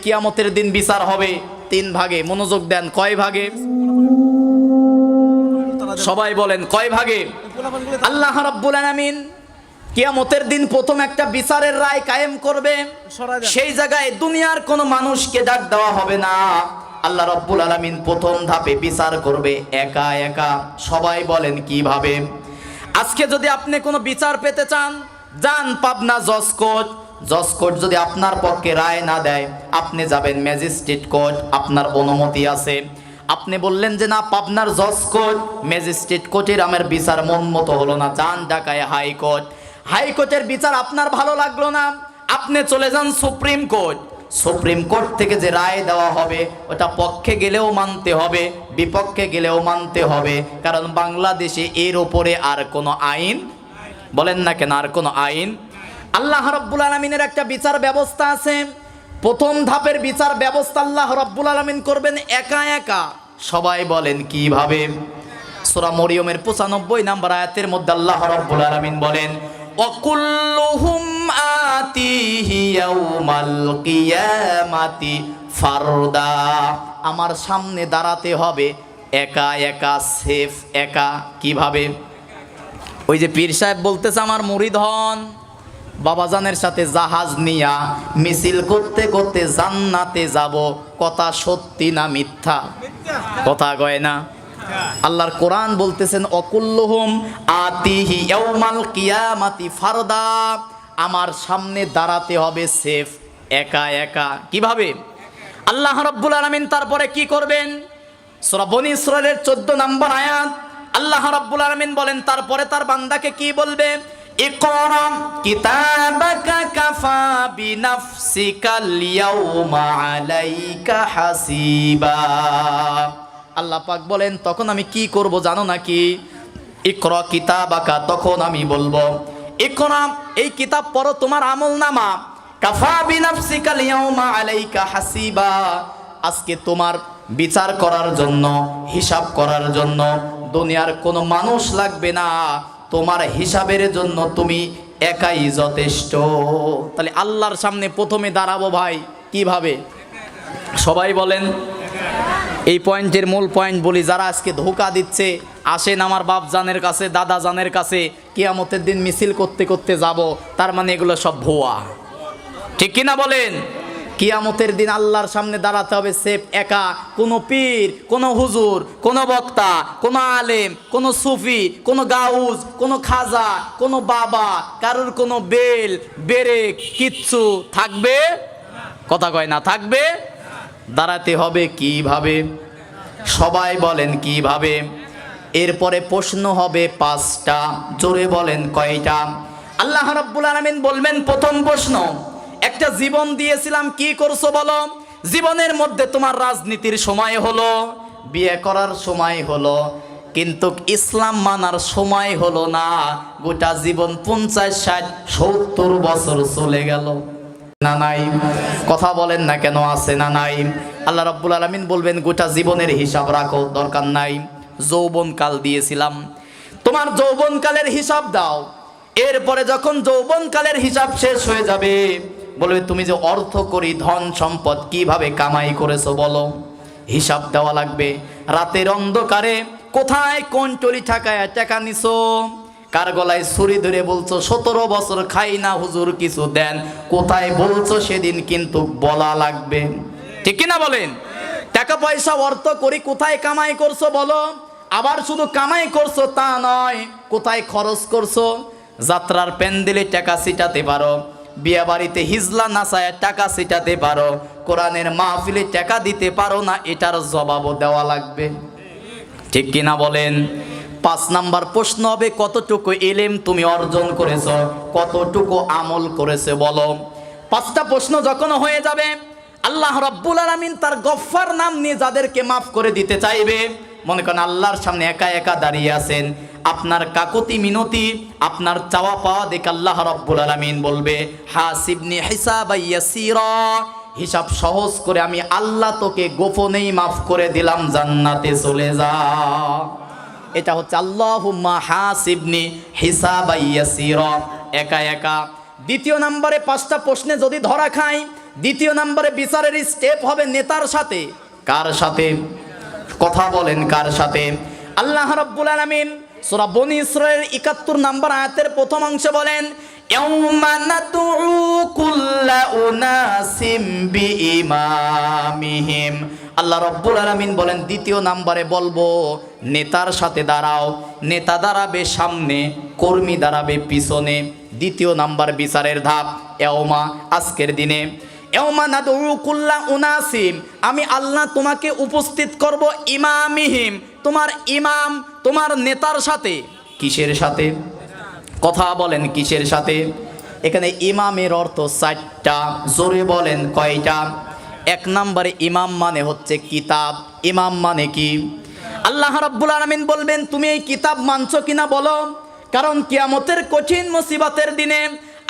কিয়ামতের দিন বিচার হবে তিন ভাগে। মনোযোগ দেন, কয় ভাগে? সবাই বলেন কয় ভাগে? আল্লাহ রাব্বুল আলামিন কিয়ামতের দিন প্রথম একটা বিচারের রায় কায়েম করবে। সেই জায়গায় দুনিয়ার কোনো মানুষকে ডাক দেওয়া হবে না। আল্লাহ রাব্বুল আলামিন প্রথম ধাপে বিচার করবে একা একা। সবাই বলেন কিভাবে? আজকে যদি আপনি কোনো বিচার পেতে চান, যান পাবনা জজ কোর্ট। জজ কোর্ট যদি আপনার পক্ষে রায় না দেয়, আপনি যাবেন ম্যাজিস্ট্রেট কোর্ট, আপনার অনুমতি আছে। আপনি বললেন যে না, পাবনার জজ কোর্ট ম্যাজিস্ট্রেট কোর্টের আমার বিচার মন মতো হলো না, যান ঢাকায় হাইকোর্ট। হাইকোর্টের বিচার আপনার ভালো লাগলো না, আপনি চলে যান সুপ্রিম কোর্ট। সুপ্রিম কোর্ট থেকে যে রায় দেওয়া হবে ওটা পক্ষে গেলেও মানতে হবে, বিপক্ষে গেলেও মানতে হবে, কারণ বাংলাদেশে এর উপরে আর কোনো আইন, বলেন না কেন আর কোনো আইন? আল্লাহ রাব্বুল আলামিনের একটা বিচার ব্যবস্থা আছে। প্রথম ধাপের বিচার ব্যবস্থা আল্লাহ রাব্বুল আলামিন করবেন একা একা। সবাই বলেন কিভাবে? সূরা মরিয়মের 95 নম্বর আয়াতের মধ্যে আল্লাহ রাব্বুল আলামিন বলেন, ওয়াকুল্লুহুম আতিহি ইয়াউমাল কিয়ামাতি ফারদা। আমার সামনে দাঁড়াতে হবে একা একা, সেফ একা। কিভাবে? ওই যে পীর সাহেব বলতেছে আমার মুরিদ হন, বাবাজানের সাথে জাহাজ নিয়া মিছিল করতে করতে জান্নাতে যাব। কথা সত্যি না মিথ্যা? কথা কয় না। আল্লাহর কোরআন বলতেছেন অকুল্লুহুম আতিহি ইয়াউমাল কিয়ামাতি ফারদা। আমার সামনে দাঁড়াতে হবে সেফ একা একা। কিভাবে? আল্লাহ রাব্বুল আলামিন তারপরে কি করবেন? সূরা বনী ইসরাঈলের 14 নম্বর আয়াত আল্লাহ রাব্বুল আলামিন বলেন তারপরে তার বান্দাকে কি বলবে? ইকরা কিতাবাকা কাফা বিনাফসিকাল ইয়াউমা আলাইকা হাসিবা। আল্লাহ পাক বলেন তখন আমি কি করব জানো নাকি? ইকরা কিতাবাকা, তখন আমি বলবো ইকরা, এই কিতাব পড়ো, তোমার আমলনামা। কাফা বিনাফসিকাল ইয়াউমা আলাইকা হাসিবা, আজকে তোমার বিচার করার জন্য, হিসাব করার জন্য দুনিয়ার কোনো মানুষ লাগবে না। তোমার হিসাবের জন্য তুমি একাই যথেষ্ট। তাহলে আল্লাহর সামনে প্রথমে দাঁড়াবো ভাই কিভাবে? সবাই বলেন। এই পয়েন্টের মূল পয়েন্ট বলি, যারা আজকে ধোঁকা দিচ্ছে, আসেন আমার বাপ জানের কাছে, দাদা জানের কাছে, কিয়ামতের দিন মিছিল করতে করতে যাব, তার মানে এগুলো সব ভুয়া। ঠিক কিনা বলেন? কিয়ামতের দিন আল্লাহর সামনে দাঁড়াতে হবে সেফ একা। কোনো পীর, কোনো হুজুর, কোনো বক্তা, কোনো আলেম, কোনো সুফি, কোনো গাউজ, কোনো খাজা, কোনো বাবা, কারোর কোনো বেল বেরেক কিচ্ছু থাকবে? কথা কয় না, থাকবে। দাঁড়াতে হবে কিভাবে? সবাই বলেন কিভাবে? এরপরে প্রশ্ন হবে 5টা। জোরে বলেন কয়টা? আল্লাহ রাব্বুল আলামিন বলবেন প্রথম প্রশ্ন, একটা জীবন দিয়েছিলাম, কি করছো বলো? জীবনের মধ্যে তোমার রাজনীতির সময় হলো, বিয়ে করার সময় হলো, কিন্তু ইসলাম মানার সময় হলো না। গোটা জীবন 50, 60, 70 বছর চলে গেল না নাই? কথা বলেন না কেন? আছে না নাই? আল্লাহ রাব্বুল আলামিন বলবেন গোটা জীবনের হিসাব রাখো, দরকার নাই। যৌবনকাল দিয়েছিলাম, তোমার যৌবনকালের হিসাব দাও। এরপরে যখন যৌবনকালের হিসাব শেষ হয়ে যাবে, বলবে তুমি যে অর্থ করি ধন সম্পদ কিভাবে কামাই করেছো বলো, হিসাব দেওয়া লাগবে। রাতের অন্ধকারে কোথায় কোন টলি ঠাকায় টাকা নিছো, কার গলায় ছুরি ধরে বলছো 17 বছর খাই না হুজুর কিছু দেন, কোথায় বলছো সেদিন কিন্তু বলা লাগবে। ঠিক কিনা বলেন? টাকা পয়সা অর্থ করি কোথায় কামাই করছো বলো। আবার শুধু কামাই করছো তা নয়, কোথায় খরচ করছো। যাত্রার প্যান্ডেলে টাকা ছিটাতে পারো, বিয়ে বাড়িতে হিজলা নাচায় টাকা ছিটাতে পারো, কোরআনের মাহফিলে টাকা দিতে পারো না, এটার জবাবও দেওয়া লাগবে। ঠিক কিনা বলেন? 5 নাম্বার প্রশ্ন হবে কতটুকু ইলম তুমি অর্জন করেছো, কতটুকু আমল করেছে বলো। 5টা প্রশ্ন যখন হয়ে যাবে, আল্লাহ রাব্বুল আলামিন তার গফফার নাম নিয়ে যাদেরকে মাফ করে দিতে চাইবে, মনে করেন আল্লাহর সামনে একা একা দাঁড়িয়ে আছেন, আপনার কাকুতি মিনতি, আপনার চাওয়া পাওয়া দেখে আল্লাহ রাব্বুল আলামিন বলবে হাসিবনি হিসাবান ইয়াসীরা, হিসাব সহজ করে আমি আল্লাহ তোকে গোপনেই মাফ করে দিলাম, জান্নাতে চলে যা। এটা হচ্ছে আল্লাহুম্মা হাসিবনি হিসাবান ইয়াসীরা, একা একা। দ্বিতীয় নম্বরে 5টা প্রশ্নে যদি ধরা খাই, দ্বিতীয় নম্বরে বিচারের স্টেপ হবে নেতার সাথে। কার সাথে? কথা বলেন, কার সাথে? আল্লাহ রাব্বুল আলামিন সূরা বনী ইসরাঈল ৭১ নম্বর আয়াতের প্রথম অংশে বলেন, ইয়াউমা নাদউ কুল্লা উনাসিম বিইমামিহিম। আল্লাহ রাব্বুল আলামিন বলেন দ্বিতীয় নম্বরে বলবো নেতার সাথে দাঁড়াও। নেতা দাঁড়াবে সামনে, কর্মী দাঁড়াবে পিছনে। দ্বিতীয় নাম্বার বিচারের ধাপ, ইয়াউমা, আজকের দিনে। ইয়াউমা নাদউ কুল্লা উনাসিম, আমি আল্লাহ তোমাকে উপস্থিত করব ইমামিহিম, তোমার ইমাম, তোমার নেতার সাথে। কিসের সাথে? কথা বলেন, কিসের সাথে? এখানে ইমামের অর্থ 4টা। জোরে বলেন কয়টা? এক নম্বরে ইমাম মানে হচ্ছে কিতাব। ইমাম মানে কি? আল্লাহ রাব্বুল আলামিন বলবেন তুমি এই কিতাব মানছো কিনা বলো, কারণ কিয়ামতের কঠিন মুসিবতের দিনে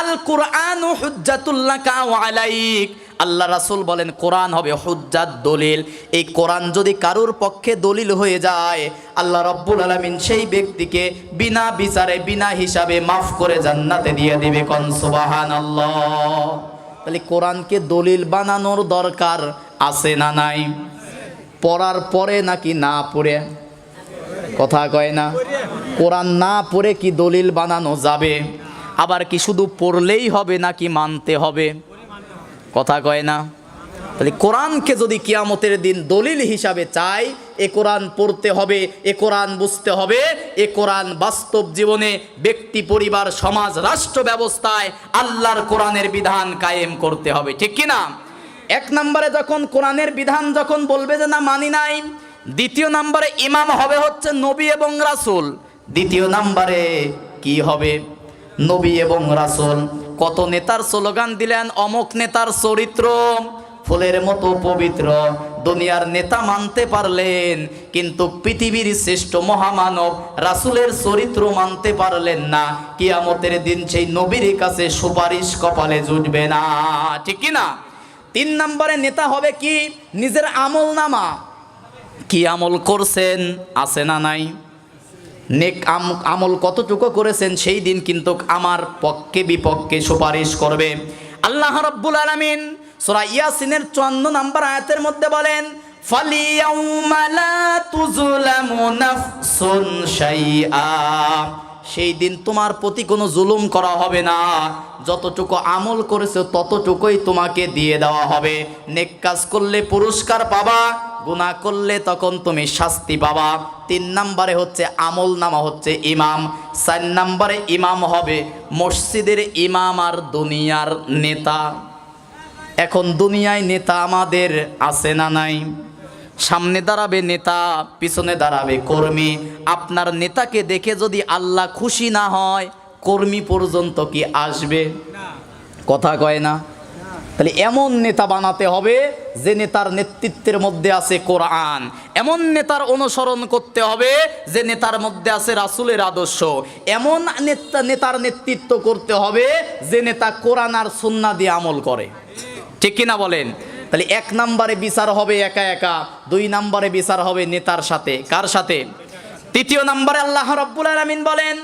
আল কুরআনু হুজ্জাতুল লাকা ওয়া আলাইক, আল্লাহ রাসূল বলেন কোরআন হবে হুজ্জাত, দলিল। এই কোরআন যদি কারোর পক্ষে দলিল হয়ে যায়, আল্লাহ রাব্বুল আলামিন সেই ব্যক্তিকে বিনা বিচারে বিনা হিসাবে মাফ করে জান্নাতে দিয়ে দিবে। কোন সুবহানাল্লাহ। তাহলে কোরআনকে দলিল বানানোর দরকার আছে না নাই? পড়ার পরে নাকি না পড়ে? কথা কয় না? কোরআন না পড়ে কি দলিল বানানো যাবে? আবার কি শুধু পড়লেই হবে নাকি মানতে হবে? কথা কয় না? তাহলে কোরআনকে যদি কিয়ামতের দিন দলিল হিসাবে চাই, এ কোরআন পড়তে হবে, এ কোরআন বুঝতে হবে, এ কোরআন বাস্তব জীবনে ব্যক্তি, পরিবার, সমাজ, রাষ্ট্র ব্যবস্থায় আল্লাহর কোরআনের বিধান কায়েম করতে হবে। ঠিক কি না? এক নম্বরে যখন কোরআনের বিধান যখন বলবে যে না মানি নাই, দ্বিতীয় নম্বরে ইমাম হবে হচ্ছে নবী এবং রাসূল। দ্বিতীয় নম্বরে কি হবে? নবী এবং রাসূল। কত নেতার স্লোগান দিলেন, অমুক নেতার চরিত্র ফুলের মতো পবিত্র। দুনিয়ার নেতা মানতে পারলেন, কিন্তু পৃথিবীর শ্রেষ্ঠ মহামানব রাসূলের চরিত্র মানতে পারলেন না। কিয়ামতের দিন সেই নবীর কাছে সুপারিশ কপালে জুটবে না। ঠিক কি না? 3 নম্বরে নেতা হবে কি? নিজের আমল নামা, কি আমল করছেন আছে না নাই? নেক আমল কতটুকু করেছেন সেই দিন কিন্তু আমার পক্ষে বিপক্ষে সুপারিশ করবে। আল্লাহ রাব্বুল আলামিন সূরা ইয়াসিনের 54 নম্বর আয়াতের মধ্যে বলেন, ফালিয়াউমা লা তুযলামু নাফসুন শাইআ, সেই দিন তোমার প্রতি কোনো জুলুম করা হবে না। যতটুকু আমল করেছো ততটুকুই তোমাকে দিয়ে দেওয়া হবে। নেক কাজ করলে পুরস্কার পাবা, গুনাহ করলে তখন তুমি শাস্তি পাবা। 3 নম্বরে হচ্ছে আমল নামা হচ্ছে ইমাম। 4 নম্বরে ইমাম হবে মসজিদের ইমাম আর দুনিয়ার নেতা। এখন দুনিয়ায় নেতা আমাদের আছে না নাই? সামনে দাঁড়াবে নেতা, পিছনে দাঁড়াবে কর্মী। আপনার নেতাকে দেখে যদি আল্লাহ খুশি না হয়, কর্মী পর্যন্ত কি আসবে? কথা কয় না? তাহলে এমন নেতা বানাতে হবে যে নেতার নেতৃত্বের মধ্যে আছে কোরআন। এমন নেতার অনুসরণ করতে হবে যে নেতার মধ্যে আছে রাসূলের আদর্শ। এমন নেতার নেতৃত্ব করতে হবে যে নেতা কোরআন আর সুন্নাহ দিয়ে আমল করে। ঠিক কিনা বলেন? তাহলে 1 নম্বরে বিচার হবে একা একা, 2 নম্বরে বিচার হবে নেতার সাথে। কার সাথে? 3 নম্বরে আল্লাহ রাব্বুল আলামিন বলেন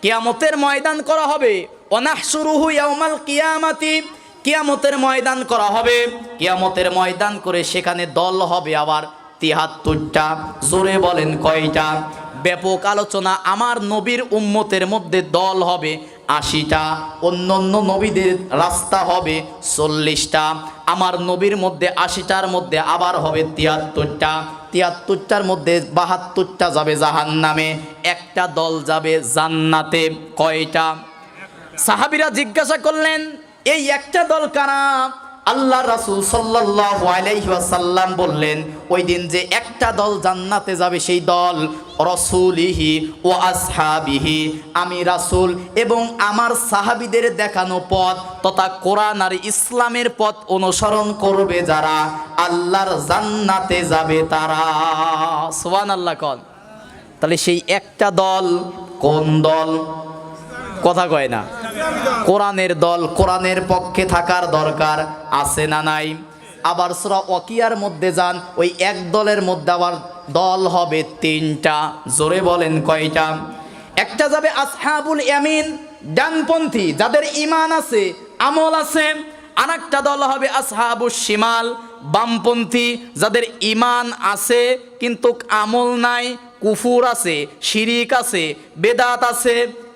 কিয়ামতের ময়দান করা হবে। ওয়ানাহশুরুহু ইয়াউমাল কিয়ামাতি, কিয়ামতের ময়দান করা হবে। কিয়ামতের ময়দান করে সেখানে দল হবে আবার 73টা। জোরে বলেন কয়টা? ব্যাপক আলোচনা। আমার নবীর উম্মতের মধ্যে দল হবে 80টা, অন্য নবীদের রাস্তা হবে 40টা। আমার নবীর মধ্যে 80টার মধ্যে আবার হবে 73টা। 73টার মধ্যে 72টা যাবে জাহান্নামে, একটা দল যাবে জান্নাতে। কয়টা? সাহাবীরা জিজ্ঞাসা করলেন এই একটা দল কারা? আল্লাহ রাসূল সাল্লাল্লাহু আলাইহি ওয়াসাল্লাম বললেন ওই দিন যে একটা দল জান্নাতে যাবে সেই দল রাসূলিহি ও আসহাবিহি, আমি রাসূল এবং আমার সাহাবীদের দেখানো পথ তথা কোরআন আর ইসলামের পথ অনুসরণ করবে যারা, আল্লাহর জান্নাতে যাবে তারা। সুবহানাল্লাহ কন। তাহলে সেই একটা দল কোন দল? কথা কয় না? কোরআনের দল। কোরআনের পক্ষে থাকার দরকার আছে না নাই? আবার সূরা ওয়াকিয়ার মধ্যে যান, ওই এক দলের মধ্যে আবার দল হবে 3টা। জোরে বলেন কয়টা? একটা যাবে আসহাবুল ইয়ামিন, ডানপন্থী, যাদের ঈমান আছে, আমল আছে। আর একটা দল হবে আসহাবুশ শিমাল, বামপন্থী, যাদের ঈমান আছে কিন্তু আমল নাই, কুফুর আছে, শিরিক আছে, বেদাত আছে,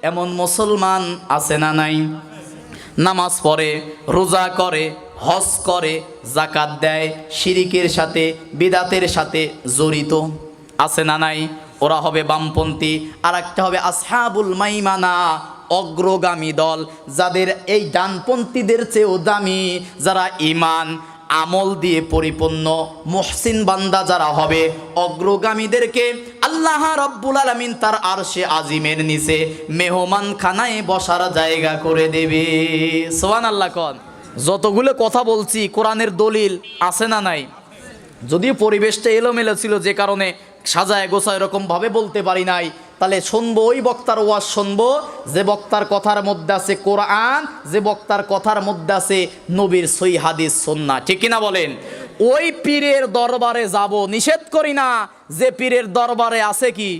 এমন মুসলমান আছে না নাই? নামাজ পড়ে, রোজা করে, হজ করে, যাকাত দেয়, শিরিকের সাথে বিদাতের সাথে জড়িত আছে না নাই? ওরা হবে বামপন্থী। আর একটা হবে আসহাবুল মাইমানা, অগ্রগামী দল, যাদের এই ডানপন্থীদের চেয়েও দামি, যারা ঈমান আমল দিয়ে পরিপূর্ণ মুহসিন বান্দা যারা হবে, অগ্রগামীদেরকে আল্লাহ রাব্বুল আলামিন তার আরশে আজিমের নিচে মেহমানখানায় বসার জায়গা করে দেবে। সুবহানাল্লাহ কোন। যতগুলো কথা বলছি কোরআনের দলিল আছে না নাই? যদিও পরিবেশটা এলোমেলো ছিল, যে কারণে সাজায় গোছায় এরকম ভাবে বলতে পারি নাই, তাহলে শুনবো ওই বক্তার ওয়াজ শুনবো যে বক্তার কথার মধ্যে আছে কোরআন, যে বক্তার কথার মধ্যে আছে নবীর সহিহ হাদিস সুন্নাহ, ঠিক কিনা বলেন? ওই পীরের দরবারে যাব, নিষেধ করি না, যে পীরের দরবারে আছে কি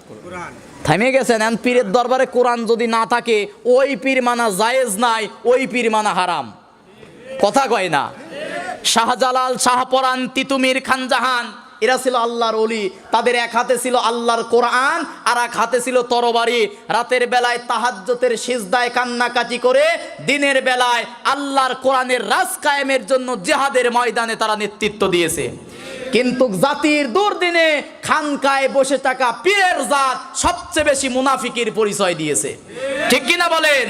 কোরআন। থামে গেছেন? এন পীরের দরবারে কোরআন যদি না থাকে ওই পীর মানা জায়েজ নাই, ওই পীর মানা হারাম। কথা কয় না? শাহজালাল, শাহপরান, তিতুমির, খানজাহান, এরা ছিল আল্লাহর ওলি। তাদের এক হাতে ছিল আল্লাহর কোরআন, আর এক হাতে ছিল তরবারি। রাতের বেলায় তাহাজ্জুদের সিজদায় কান্নাকাটি করে, দিনের বেলায় আল্লাহর কোরআনের রাজ কায়েমের জন্য জিহাদের ময়দানে তারা নেতৃত্ব দিয়েছে। কিন্তু জাতির দুর্দিনে খানকায় বসে থাকা পীরের জাত সবচেয়ে বেশি মুনাফিকের পরিচয় দিয়েছে, ঠিক কিনা বলেন?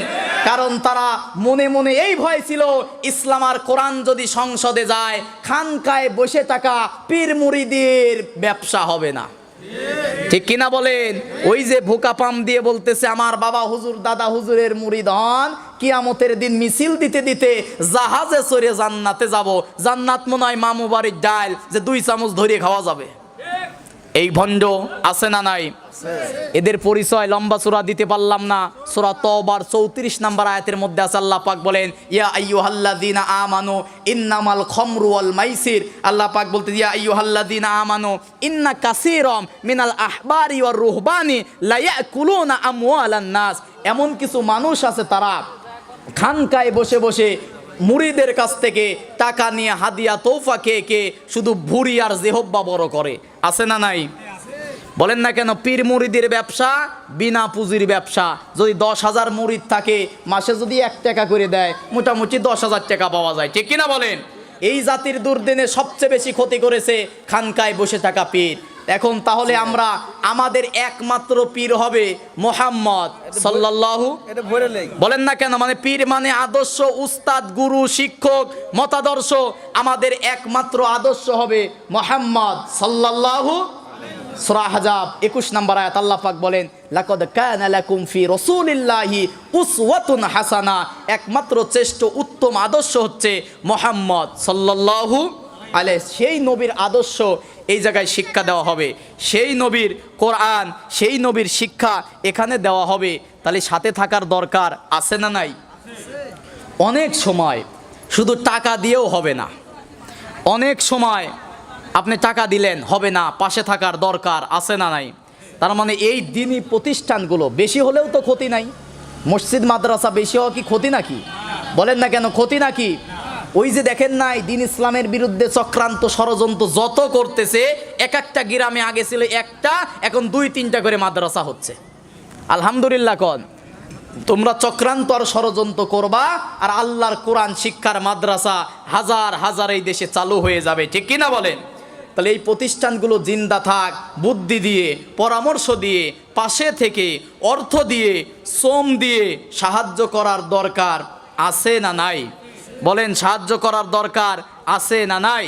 কারণ তারা মনে মনে এই ভয় ছিল, ইসলাম আর কোরআন যদি সংসদে যায়, খানকায় বসে থাকা পীর মুরিদের ব্যবসা হবে না, ঠিক কিনা বলেন? ওই যে ভোকা পাম দিয়ে বলতেছে আমার বাবা হুজুর, দাদা হুজুরের মুরিদ হন, কিয়ামতের দিন মিছিল দিতে দিতে জাহাজে চড়ে জান্নাতে যাব। জান্নাত মনে হয় মামু বাড়ির ডাল, যে 2 চামচ ধরে খাওয়া যাবে। এই ভণ্ড আছে না নাই? এদের পরিচয় লম্বা সূরা দিতে পারলাম না। সূরা তওবার 34 নম্বর আয়াতের মধ্যে আছে, আল্লাহ পাক বলেন ইয়া আইয়ুহাল্লাযীনা আমানু ইন্নামাল খামরু ওয়াল মাইসির। আল্লাহ পাক বলতে ইয়া আইয়ুহাল্লাযীনা আমানু ইন্না কাসীরাম মিনাল আহবারি ওয়ার রুহবানি লা ইয়াকুলুনা আমওয়ালান নাস। এমন কিছু মানুষ আছে তারা খানকায় বসে বসে মুরিদের কাছ থেকে টাকা নিয়ে হাদিয়া তৌফা কে শুধু ভুঁড়ি আর জিহব্বা বড় করে। আছে না নাই? বলেন না কেন? পীর মুরিদের ব্যবসা বিনা পুঁজির ব্যবসা। যদি 10,000 মুরিদ থাকে, মাসে যদি 1 টাকা করে দেয়, মোটামুটি 10,000 টাকা পাওয়া যায়, ঠিক কিনা বলেন? এই জাতির দুর্দিনে সবচেয়ে বেশি ক্ষতি করেছে খানকায় বসে থাকা পীর। এখন তাহলে আমরা আমাদের একমাত্র পীর হবে মুহাম্মদ সাল্লাল্লাহু, বলেন না কেন? মানে পীর মানে আদর্শ, উস্তাদ, গুরু, শিক্ষক, মতাদর্শ। আমাদের একমাত্র আদর্শ হবে মুহাম্মদ সাল্লাল্লাহু। সূরা আহজাব 21 নম্বর আয়াত আল্লাহ পাক বলেন লাকাদ কানা লাকুম ফি রাসূলিল্লাহি উসওয়াতুন হাসানা। একমাত্র শ্রেষ্ঠ উত্তম আদর্শ হচ্ছে মুহাম্মদ সাল্লাল্লাহু আলাইহি। সেই নবীর আদর্শ এই জায়গায় শিক্ষা দেওয়া হবে, সেই নবীর কোরআন, সেই নবীর শিক্ষা এখানে দেওয়া হবে। তাহলে সাথে থাকার দরকার আছে না নাই? অনেক সময় শুধু টাকা দিয়েও হবে না, অনেক সময় আপনি টাকা দিলেন হবে না, পাশে থাকার দরকার আছে না নাই? তার মানে এই দ্বীনি প্রতিষ্ঠানগুলো বেশি হলেও তো ক্ষতি নাই। মসজিদ মাদ্রাসা বেশি হওয়া কি ক্ষতি নাকি? বলেন না কেন ক্ষতি নাকি? ওই যে দেখেন নাই দ্বীন ইসলামের বিরুদ্ধে চক্রান্ত ষড়যন্ত্র যত করতেছে, এক একটা গ্রামে আগে ছিল একটা, এখন 2-3টা করে মাদ্রাসা হচ্ছে। আলহামদুলিল্লাহ কন। তোমরা চক্রান্ত আর ষড়যন্ত্র করবা, আর আল্লাহর কোরআন শিক্ষার মাদ্রাসা হাজার হাজার এই দেশে চালু হয়ে যাবে, ঠিক কিনা বলেন? তাহলে এই প্রতিষ্ঠানগুলো জিন্দা থাক, বুদ্ধি দিয়ে, পরামর্শ দিয়ে, পাশে থেকে, অর্থ দিয়ে, শ্রম দিয়ে সাহায্য করার দরকার আছে না নাই? বলেন, সাহায্য করার দরকার আছে না নাই?